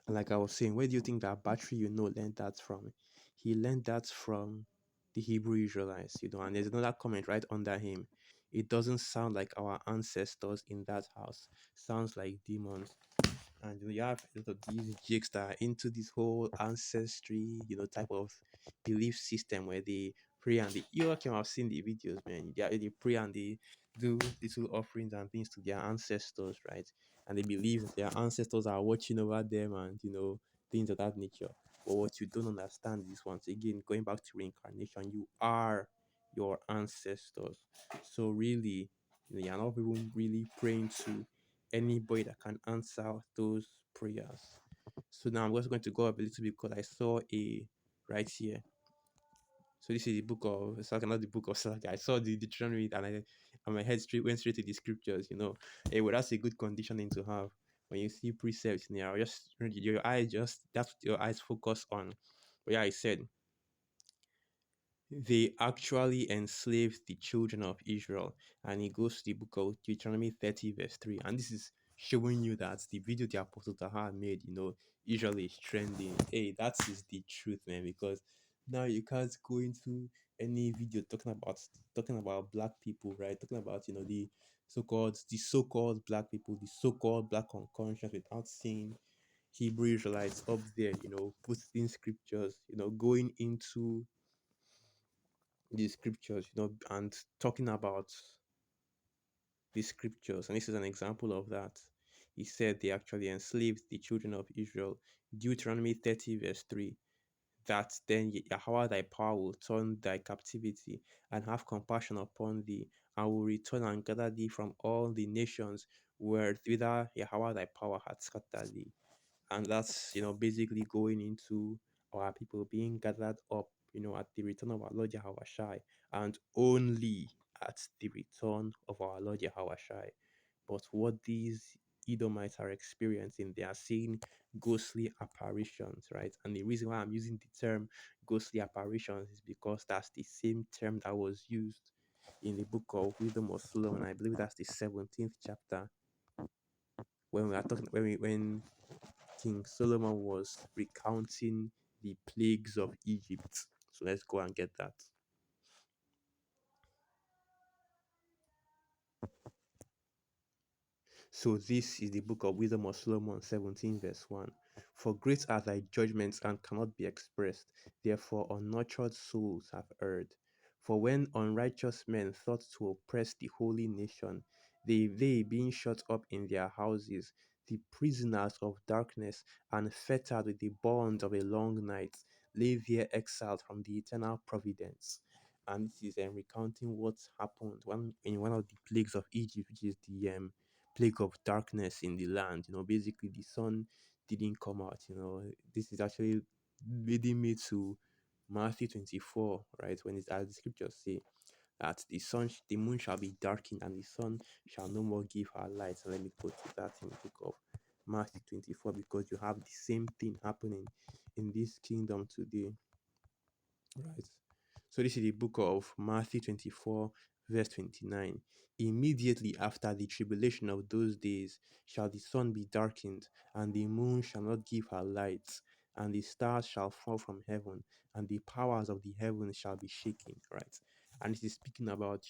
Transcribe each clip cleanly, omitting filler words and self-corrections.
And like I was saying, where do you think that battery learned that from? He learned that from the Hebrew Israelites, and there's another comment right under him. It doesn't sound like our ancestors in that house. Sounds like demons. And you have a lot of these jigs that are into this whole ancestry, type of belief system where they pray and you all can have seen the videos, man. They pray and they do little offerings and things to their ancestors, right? And they believe that their ancestors are watching over them and things of that nature. But what you don't understand is, once again, going back to reincarnation, you are your ancestors. So really, you're not even really praying to anybody that can answer those prayers. So now I'm just going to go up a little bit because I saw a right here. So this is the book of Saga, not the book of Saga. I saw the Deuteronomy and my head went straight to the scriptures. Hey, well, that's a good conditioning to have. When you see precepts in there, just your eyes just that's what your eyes focus on. But yeah, I said they actually enslaved the children of Israel. And it goes to the book of Deuteronomy 30, verse 3. And this is showing you that the video the Apostle Taha made, Israel is trending. Hey, that is the truth, man, because now you can't go into any video talking about black people, right? Talking about, the so-called black people, the so-called black unconscious without seeing Hebrew Israelites up there, posting scriptures, going into the scriptures, and talking about the scriptures. And this is an example of that. He said they actually enslaved the children of Israel. Deuteronomy 30, verse 3. That then Yahweh thy power will turn thy captivity and have compassion upon thee, and will return and gather thee from all the nations where whither Yahweh thy power hath scattered thee. And that's basically going into our people being gathered up at the return of our Lord Yahweh Shai, and only at the return of our Lord Yahweh Shai. But what these Edomites are experiencing, they are seeing ghostly apparitions, right? And the reason why I'm using the term ghostly apparitions is because that's the same term that was used in the book of Wisdom of Solomon. I believe that's the 17th chapter, when we are talking when King Solomon was recounting the plagues of Egypt. So let's go and get that. So this is the book of Wisdom of Solomon 17 verse 1. For great are thy judgments and cannot be expressed, therefore unnurtured souls have erred. For when unrighteous men thought to oppress the holy nation, they being shut up in their houses, the prisoners of darkness and fettered with the bonds of a long night, lay there exiled from the eternal providence. And this is recounting what happened in one of the plagues of Egypt, which is the plague of darkness in the land. Basically the sun didn't come out. This is actually leading me to Matthew 24, right? When it's as the scriptures say that the moon shall be darkened and the sun shall no more give her light. So let me go to that in the book of Matthew 24, because you have the same thing happening in this kingdom today, right? So this is the book of Matthew 24, verse 29. Immediately after the tribulation of those days shall the sun be darkened, and the moon shall not give her light, and the stars shall fall from heaven, and the powers of the heavens shall be shaken, right? And it is speaking about,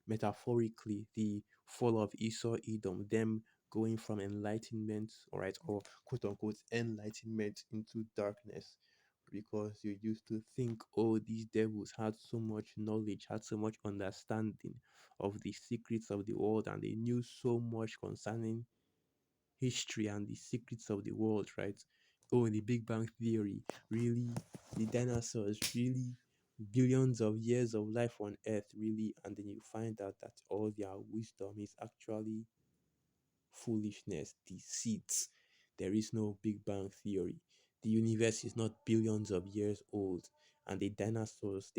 metaphorically, the fall of Esau, Edom, them going from enlightenment, all right, or quote unquote enlightenment into darkness, because you used to think, oh, these devils had so much knowledge, had so much understanding of the secrets of the world, and they knew so much concerning history and the secrets of the world, right? Oh, the Big Bang Theory, really, the dinosaurs, really, billions of years of life on Earth, really, and then you find out that all their wisdom is actually foolishness, deceit. There is no Big Bang Theory. The universe is not billions of years old, and the dinosaurs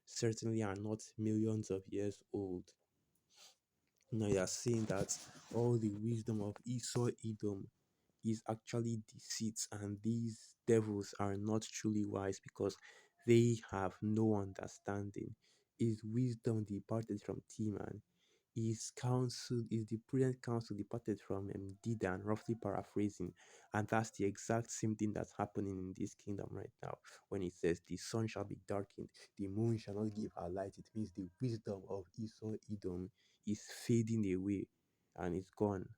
certainly are not millions of years old. Now you are saying that all the wisdom of Esau Edom is actually deceit, and these devils are not truly wise because they have no understanding. Is wisdom departed from Timan? His counsel is the prudent counsel departed from Dedan, roughly paraphrasing. And that's the exact same thing that's happening in this kingdom right now. When it says the sun shall be darkened, the moon shall not give her light, it means the wisdom of Esau Edom is fading away and it's gone.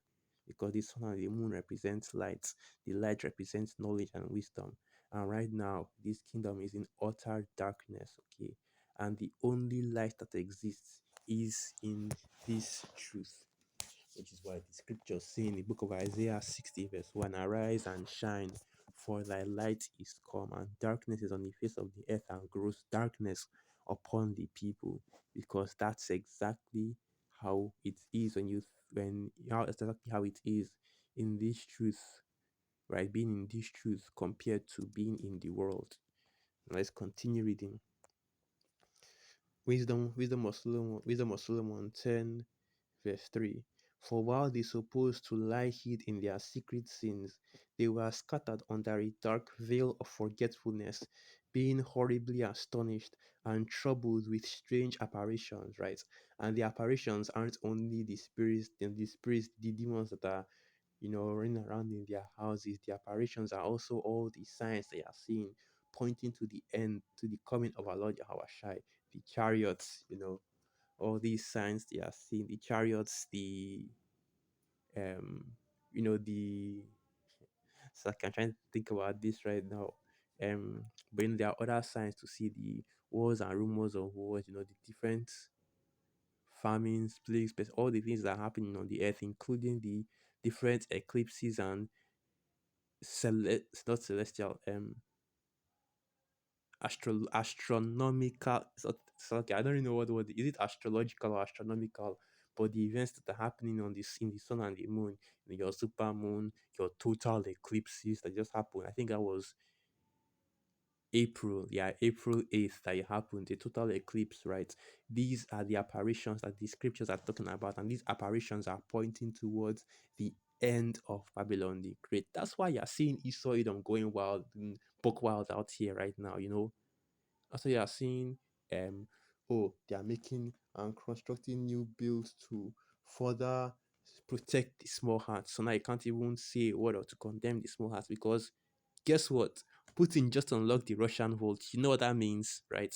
Because the sun and the moon represents light, the light represents knowledge and wisdom. And right now, this kingdom is in utter darkness, okay? And the only light that exists is in this truth, which is why the scriptures say in the book of Isaiah 60, verse 1, arise and shine, for thy light is come, and darkness is on the face of the earth, and gross darkness upon the people, because that's exactly how it is when how exactly how it is in this truth, right? Being in this truth compared to being in the world. Let's continue reading. Wisdom of Solomon 10, verse 3. For while they supposed to lie hid in their secret sins, they were scattered under a dark veil of forgetfulness, being horribly astonished and troubled with strange apparitions, right? And the apparitions aren't only the demons that are, running around in their houses. The apparitions are also all the signs they are seeing, pointing to the end, to the coming of our Lord Yahushua, the chariots, all these signs they are seeing, the chariots, um, the so like I'm trying to think about this right now. But there are other signs to see the wars and rumors of wars, the different famines, plagues, all the things that are happening on the earth, including the different eclipses and not celestial, astronomical. Okay, I don't really know what word is it, astrological or astronomical, but the events that are happening on this in the sun and the moon, your super moon, your total eclipses that just happened. I think that was April, yeah, April 8th that it happened, the total eclipse, right? These are the apparitions that the scriptures are talking about, and these apparitions are pointing towards the end of Babylon the Great. That's why you're seeing Esau Edom going wild, buck wild out here right now, Also, you are seeing, they are making and constructing new builds to further protect the small hearts. So now you can't even say a word or to condemn the small hearts because guess what? Putin just unlocked the Russian vault. You know what that means, right?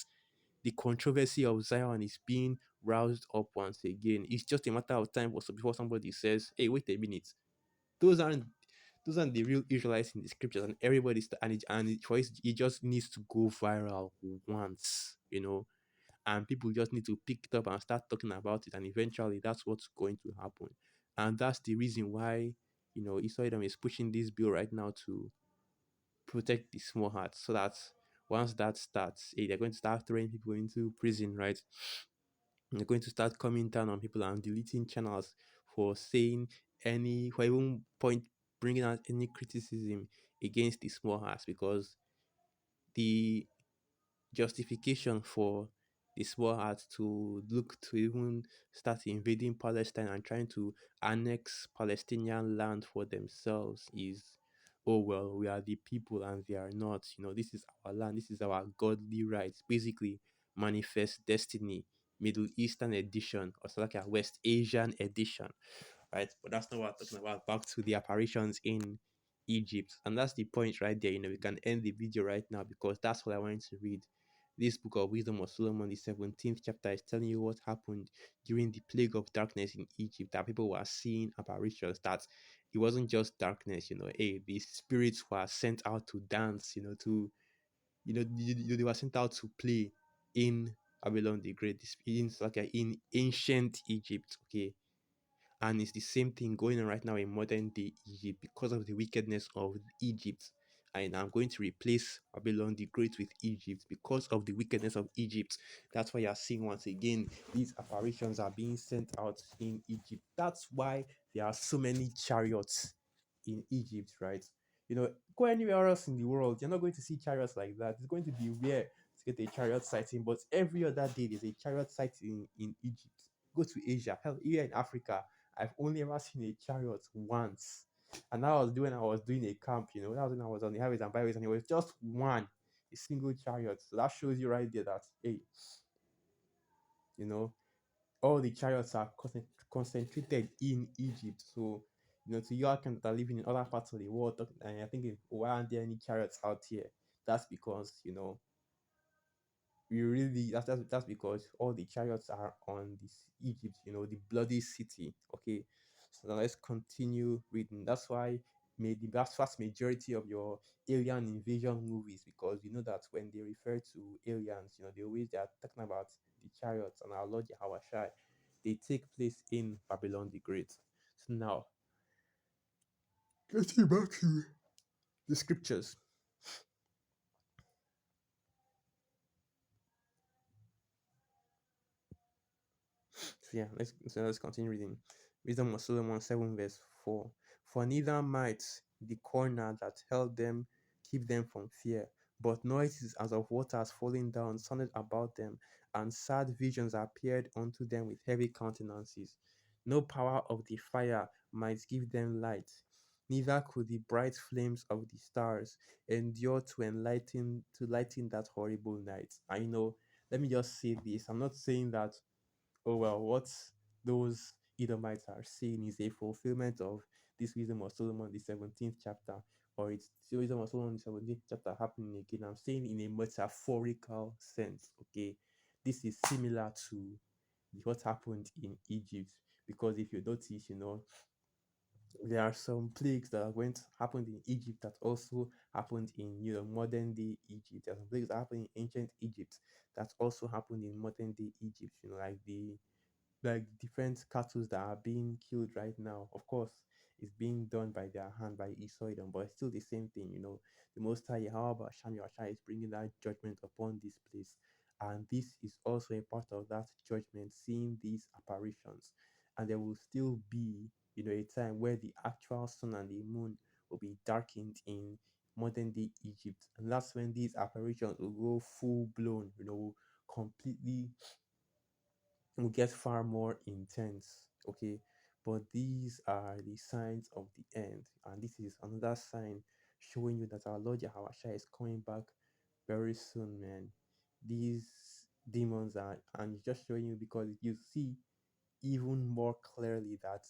The controversy of Zion is being roused up once again. It's just a matter of time before somebody says, "Hey, wait a minute, those aren't those aren't the real Israelites in the scriptures," and everybody's it just needs to go viral once, and people just need to pick it up and start talking about it, and eventually that's what's going to happen, and that's the reason why Esau Edom is pushing this bill right now to protect the small hearts, so that once that starts, they're going to start throwing people into prison, right? They're going to start coming down on people and deleting channels for saying for even bringing out any criticism against the small hearts, because the justification for the small hearts to look to even start invading Palestine and trying to annex Palestinian land for themselves is, oh well, we are the people and they are not. This is our land, this is our godly rights. Basically, manifest destiny, Middle Eastern edition, or so like a West Asian edition, right? But that's not what I'm talking about. Back to the apparitions in Egypt. And that's the point right there. We can end the video right now because that's what I wanted to read. This book of Wisdom of Solomon, the 17th chapter, is telling you what happened during the plague of darkness in Egypt. That people were seeing apparitions, that it wasn't just darkness, hey, the spirits were sent out to dance, they were sent out to play in Babylon the Great, in ancient Egypt, okay? And it's the same thing going on right now in modern day Egypt because of the wickedness of Egypt. And I'm going to replace Babylon the Great with Egypt because of the wickedness of Egypt. That's why you're seeing once again these apparitions are being sent out in Egypt. That's why there are so many chariots in Egypt, right? Go anywhere else in the world, you're not going to see chariots like that. It's going to be rare to get a chariot sighting, but every other day there's a chariot sighting in Egypt. Go to Asia, hell, here in Africa, I've only ever seen a chariot once. And that was when I was doing a camp, that was when I was on the highways and byways, and it was just one, a single chariot. So that shows you right there that, hey, you know, all the chariots are concentrated in Egypt. So, to you can that are living in other parts of the world, and I think, why aren't there any chariots out here? That's because, we really that's because all the chariots are on this Egypt, the bloody city. Okay, so now let's continue reading. That's why the vast majority of your alien invasion movies, because you know that when they refer to aliens, they are talking about the chariots and our Lord Yahweh, they take place in Babylon the Great. So now, getting back to the scriptures. So let's continue reading. Wisdom of Solomon 7 verse 4. For neither might the corner that held them keep them from fear, but noises as of waters falling down sounded about them, and sad visions appeared unto them with heavy countenances. No power of the fire might give them light, neither could the bright flames of the stars endure to lighten that horrible night. I know, let me just say this. I'm not saying that, oh well, what those Edomites are saying is a fulfillment of this Wisdom of Solomon, the 17th chapter, or it's the Wisdom of Solomon, the 17th chapter happening again. I'm saying in a metaphorical sense, okay? This is similar to what happened in Egypt, because if you notice, there are some plagues that went happened in Egypt that also happened in, modern day Egypt. There are some plagues that happened in ancient Egypt that also happened in modern day Egypt. Like different cattle that are being killed right now. Of course, it's being done by their hand by Isoidon, but it's still the same thing. The Most High Yahweh Hashem Yahweh is bringing that judgment upon this place, and this is also a part of that judgment, seeing these apparitions, and there will still be, a time where the actual sun and the moon will be darkened in modern day Egypt, and that's when these apparitions will go full blown, completely, will get far more intense. Okay, but these are the signs of the end, and this is another sign showing you that our Lord Yahweh is coming back very soon, man. These demons are, and it's just showing you because you see even more clearly that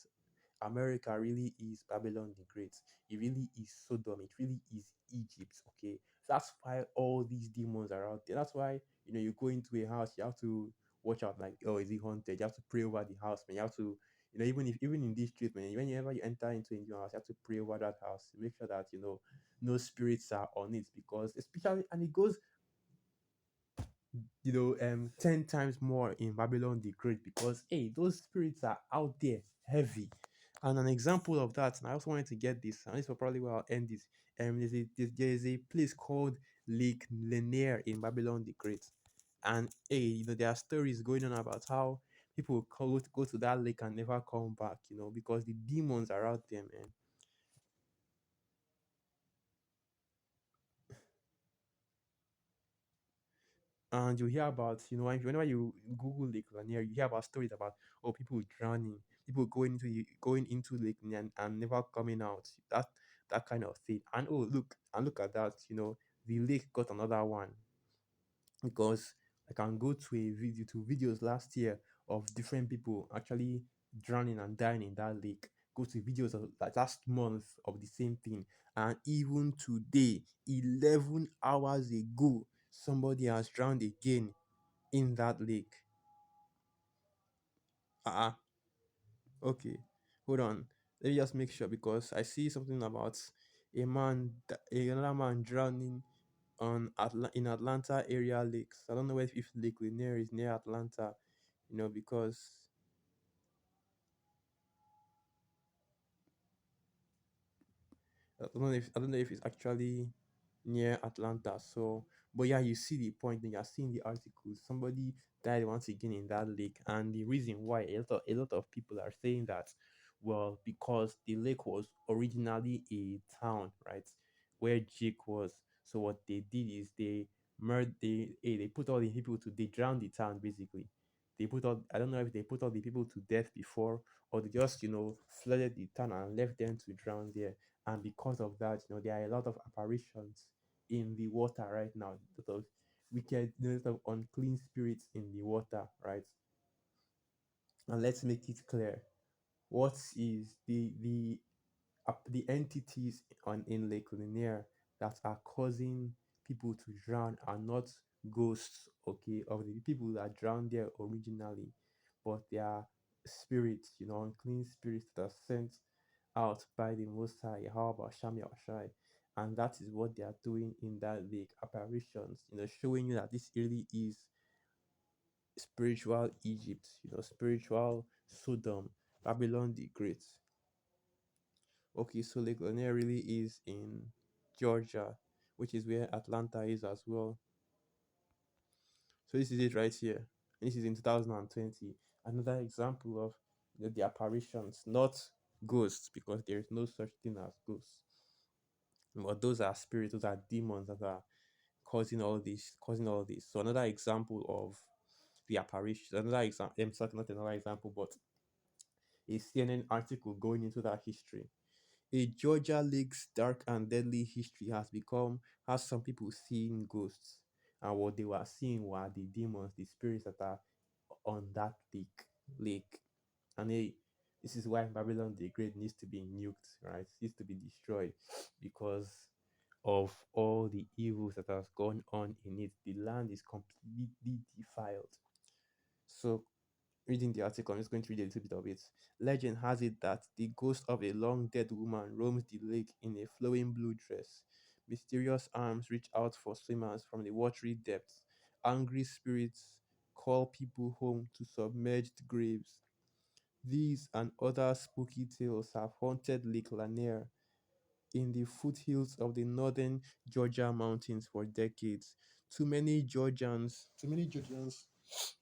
America really is Babylon the Great. It really is Sodom. It really is Egypt. Okay, so that's why all these demons are out there. That's why, you go into a house, you have to watch out. Like, oh, is it haunted? You have to pray over the house, man. You have to, even in this street, man. Whenever you enter into a new house, you have to pray over that house. Make sure that no spirits are on it, because especially, and it goes, 10 times more in Babylon the Great, because hey, those spirits are out there heavy. And an example of that, and I also wanted to get this, and this will probably where I'll end this. There's a place called Lake Lanier in Babylon the Great. And hey, there are stories going on about how people go to that lake and never come back, because the demons are out there, man. And you hear about, whenever you Google Lake Lanier, you hear about stories about, oh, people drowning, people going into Lake Lanier and never coming out. That kind of thing. And oh, look at that. The lake got another one, because I can go to videos last year of different people actually drowning and dying in that lake. Go to videos of like last month of the same thing, and even today, 11 hours ago, somebody has drowned again in that lake. Okay, hold on. Let me just make sure, because I see something about another man drowning in Atlanta area lakes. I don't know if Lake Lanier is near Atlanta, because I don't know if it's actually near Atlanta. So, but yeah, you see the point. And you're seeing the articles. Somebody died once again in that lake, and the reason why a lot of people are saying that, well, because the lake was originally a town, right, where Jake was. So what they did is they put all the people they drowned the town basically. They put all I don't know if they put all the people to death before, or they just flooded the town and left them to drown there. And because of that, there are a lot of apparitions in the water right now. A lot of wicked, a lot of unclean spirits in the water, right? And let's make it clear. What is the entities on in Lake Lanier that are causing people to drown are not ghosts, okay, of the people that drowned there originally, but they are spirits, unclean spirits that are sent out by the Most High, Yahweh Sham Yahushai. And that is what they are doing in that lake, apparitions, showing you that this really is spiritual Egypt, spiritual Sodom, Babylon the Great. Okay, so Lake Lanier really is in Georgia, which is where Atlanta is as well. So this is it right here. This is in 2020. Another example of the apparitions, not ghosts, because there is no such thing as ghosts. But those are spirits, those are demons that are causing all this, causing all this. So another example of the apparition, another example, I'm sorry, not another example, but a CNN article going into that history. A Georgia lake's dark and deadly history has some people seeing ghosts, and what they were seeing were the demons, the spirits that are on that lake. And hey, this is why Babylon the Great needs to be nuked, right? It needs to be destroyed because of all the evils that has gone on in it. The land is completely defiled. So reading the article, I'm just going to read a little bit of it. Legend has it that the ghost of a long dead woman roams the lake in a flowing blue dress. Mysterious arms reach out for swimmers from the watery depths. Angry spirits call people home to submerged graves. These and other spooky tales have haunted Lake Lanier in the foothills of the northern Georgia mountains for decades. Too many Georgians,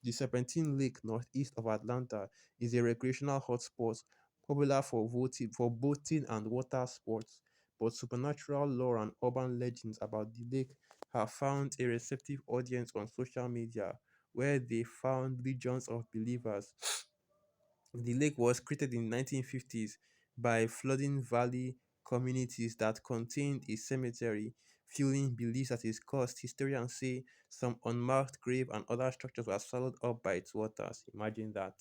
the Serpentine Lake northeast of Atlanta is a recreational hotspot popular for boating and water sports, but supernatural lore and urban legends about the lake have found a receptive audience on social media, where they found legions of believers. The lake was created in the 1950s by flooding valley communities that contained a cemetery, fueling beliefs at its cost. Historians say some unmarked grave and other structures were swallowed up by its waters. Imagine that.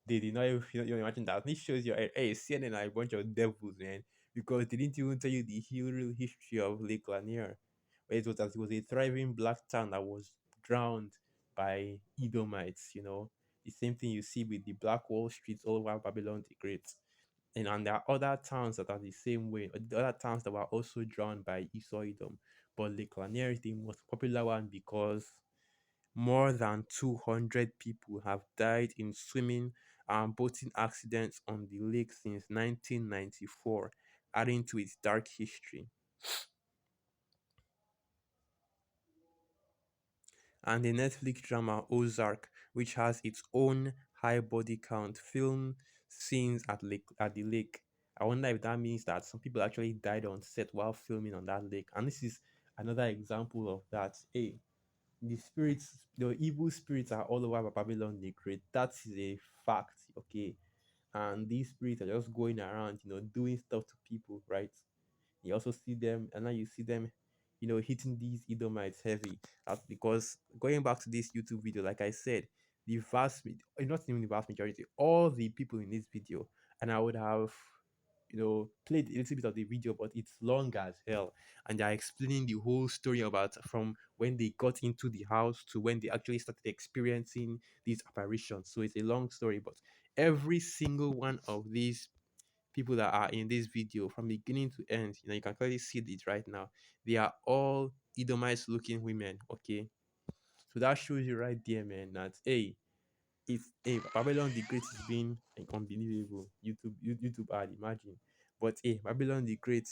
They did not even imagine that. This shows you, hey, CNN are a bunch of devils, man, because they didn't even tell you the real history of Lake Lanier, where it was that it was a thriving black town that was drowned by Edomites, the same thing you see with the Black Wall Streets all over Babylon the Great. And there are other towns that are the same way, the other towns that were also drowned by Esau Edom. But Lake Lanier is the most popular one because more than 200 people have died in swimming and boating accidents on the lake since 1994, adding to its dark history. And the Netflix drama Ozark, which has its own high body count, film scenes at the lake. I wonder if that means that some people actually died on set while filming on that lake. And this is another example of that. Hey, the evil spirits are all over Babylon the Great. That is a fact, okay? And these spirits are just going around, doing stuff to people, right? You also see them, and now you see them, hitting these Edomites heavy. That's because going back to this YouTube video, like I said, not even the vast majority, all the people in this video, and I would have, played a little bit of the video, but it's long as hell, and they're explaining the whole story about from when they got into the house to when they actually started experiencing these apparitions. So it's a long story, but every single one of these people that are in this video from beginning to end, you can clearly see it right now. They are all Edomites looking women, okay? So that shows you right there, man, that hey, it's hey, Babylon the Great is being like, unbelievable. YouTube ad, imagine. But hey, Babylon the Great,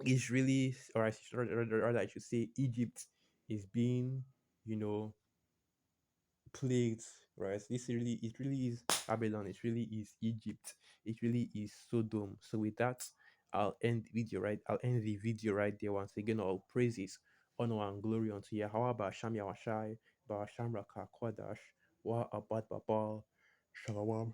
is really, or rather I should say, Egypt is being, you know, plagues, right? It really is Babylon, it really is Egypt, it really is Sodom. So with that, I'll end the video right there. Once again, all praises, honor and glory unto Yahweh Basham Yawashai, Basham Raka Kwadash, Wa Abad Babal, Shalom.